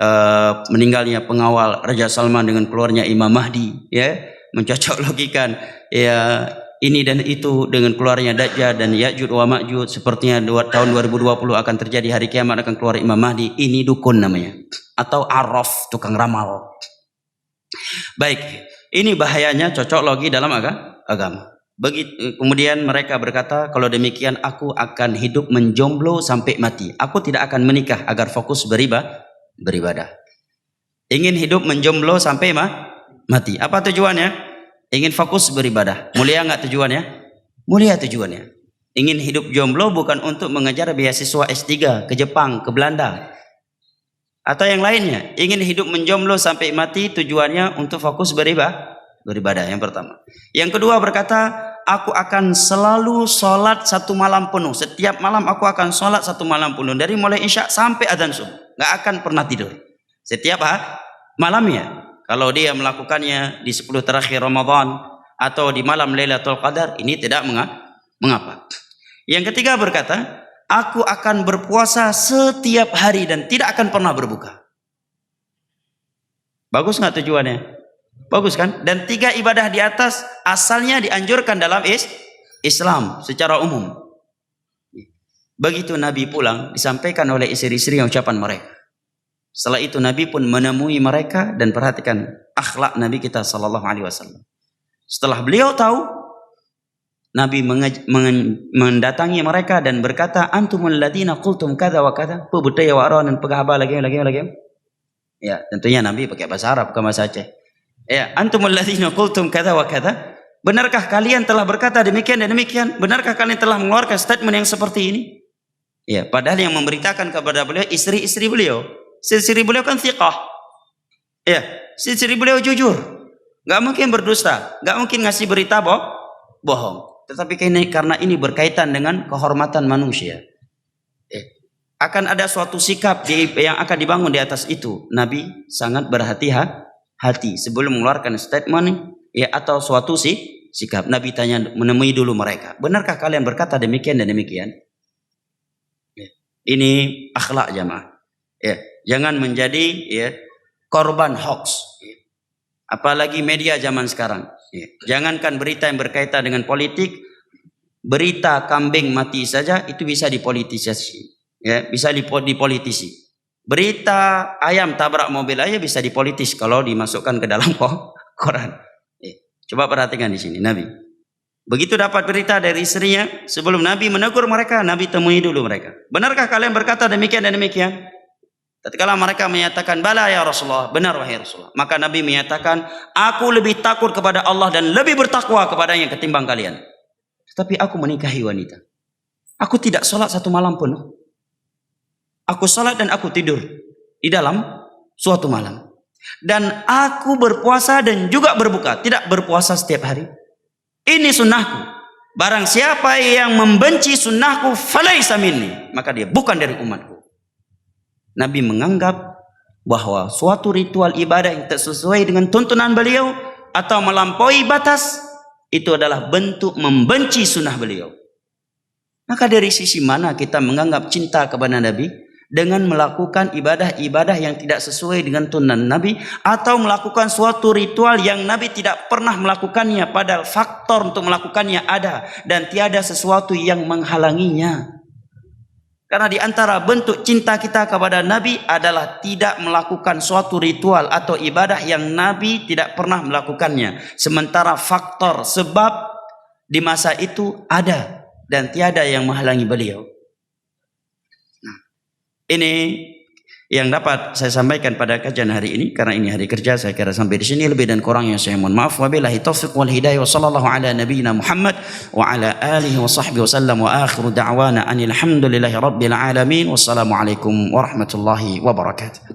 meninggalnya pengawal Raja Salman dengan keluarnya Imam Mahdi. Ya, mencocok logikan ya ini dan itu dengan keluarnya Dajjal dan Ya'juj wa Ma'juj, sepertinya tahun 2020 akan terjadi hari kiamat, akan keluar Imam Mahdi. Ini dukun namanya, atau arraf, tukang ramal. Baik, ini bahayanya cocok logi dalam agama. Kemudian mereka berkata, kalau demikian aku akan hidup menjomblo sampai mati. Aku tidak akan menikah agar fokus beribadah. Ingin hidup menjomblo sampai mati. Apa tujuannya? Ingin fokus beribadah. Mulia nggak tujuannya? Mulia tujuannya. Ingin hidup jomblo bukan untuk mengejar beasiswa S3 ke Jepang, ke Belanda, atau yang lainnya. Ingin hidup menjomblo sampai mati, tujuannya untuk fokus beribadah. Yang pertama. Yang kedua berkata, aku akan selalu sholat 1 malam penuh. Setiap malam aku akan sholat 1 malam penuh. Dari mulai isya sampai adzan subuh. Nggak akan pernah tidur. Setiap malamnya. Kalau dia melakukannya di 10 terakhir Ramadan atau di malam Lailatul Qadar, ini tidak mengapa. Yang ketiga berkata, aku akan berpuasa setiap hari dan tidak akan pernah berbuka. Bagus nggak tujuannya? Bagus kan? Dan 3 ibadah di atas asalnya dianjurkan dalam Islam secara umum. Begitu Nabi pulang, disampaikan oleh istri-istri yang ucapan mereka. Setelah itu Nabi pun menemui mereka dan perhatikan akhlak Nabi kita sallallahu alaihi wasallam. Setelah beliau tahu, Nabi mendatangi mereka dan berkata, antumul ladina qultum kadza wa kadza, pebudaya wa aranan pegahaba lagi. Ya, tentunya Nabi pakai bahasa Arab, bukan bahasa Aceh. Ya, antumul ladzina qultum kadza wa kadza. Benarkah kalian telah berkata demikian dan demikian? Benarkah kalian telah mengeluarkan statement yang seperti ini? Ya, padahal yang memberitakan kepada beliau istri-istri beliau. Istri beliau kan thiqah. Ya, istri beliau jujur. Gak mungkin berdusta, gak mungkin ngasih berita bohong. Tetapi karena ini berkaitan dengan kehormatan manusia. Akan ada suatu sikap yang akan dibangun di atas itu. Nabi sangat berhati-hati sebelum mengeluarkan statement ya atau suatu sikap. Nabi tanya, menemui dulu mereka. Benarkah kalian berkata demikian dan demikian? Ya. Ini akhlak jamaah. Ya. Jangan menjadi korban hoax. Ya. Apalagi media zaman sekarang. Ya. Jangankan berita yang berkaitan dengan politik, berita kambing mati saja itu bisa dipolitisasi. Ya, bisa dipolitisi. Berita ayam tabrak mobil aja bisa dipolitis kalau dimasukkan ke dalam koran. Coba perhatikan di sini Nabi. Begitu dapat berita dari istrinya, sebelum Nabi menegur mereka, Nabi temui dulu mereka. Benarkah kalian berkata demikian dan demikian? Tatkala mereka menyatakan bala ya Rasulullah, benar wahai Rasulullah. Maka Nabi menyatakan, aku lebih takut kepada Allah dan lebih bertakwa kepadanya ketimbang kalian. Tetapi aku menikahi wanita. Aku tidak sholat satu malam pun. Aku salat dan aku tidur di dalam suatu malam. Dan aku berpuasa dan juga berbuka. Tidak berpuasa setiap hari. Ini sunnahku. Barang siapa yang membenci sunnahku, falaisa minni. Maka dia bukan dari umatku. Nabi menganggap bahwa suatu ritual ibadah yang tak sesuai dengan tuntunan beliau atau melampaui batas, itu adalah bentuk membenci sunnah beliau. Maka dari sisi mana kita menganggap cinta kepada Nabi? Dengan melakukan ibadah-ibadah yang tidak sesuai dengan tuntunan Nabi, atau melakukan suatu ritual yang Nabi tidak pernah melakukannya, padahal faktor untuk melakukannya ada dan tiada sesuatu yang menghalanginya. Karena di antara bentuk cinta kita kepada Nabi adalah tidak melakukan suatu ritual atau ibadah yang Nabi tidak pernah melakukannya, sementara faktor sebab di masa itu ada dan tiada yang menghalangi beliau. Ini yang dapat saya sampaikan pada kajian hari ini, karena ini hari kerja. Saya kira sampai di sini, lebih dan kurangnya saya mohon maaf. Wabillahi taufiq wal hidayah, wa sallallahu ala nabiyyina Muhammad wa ala alihi wa sahbihi wasallam, wa akhiru da'wana anil hamdulillahi rabbil alamin. Wassalamu alaikum warahmatullahi wabarakatuh.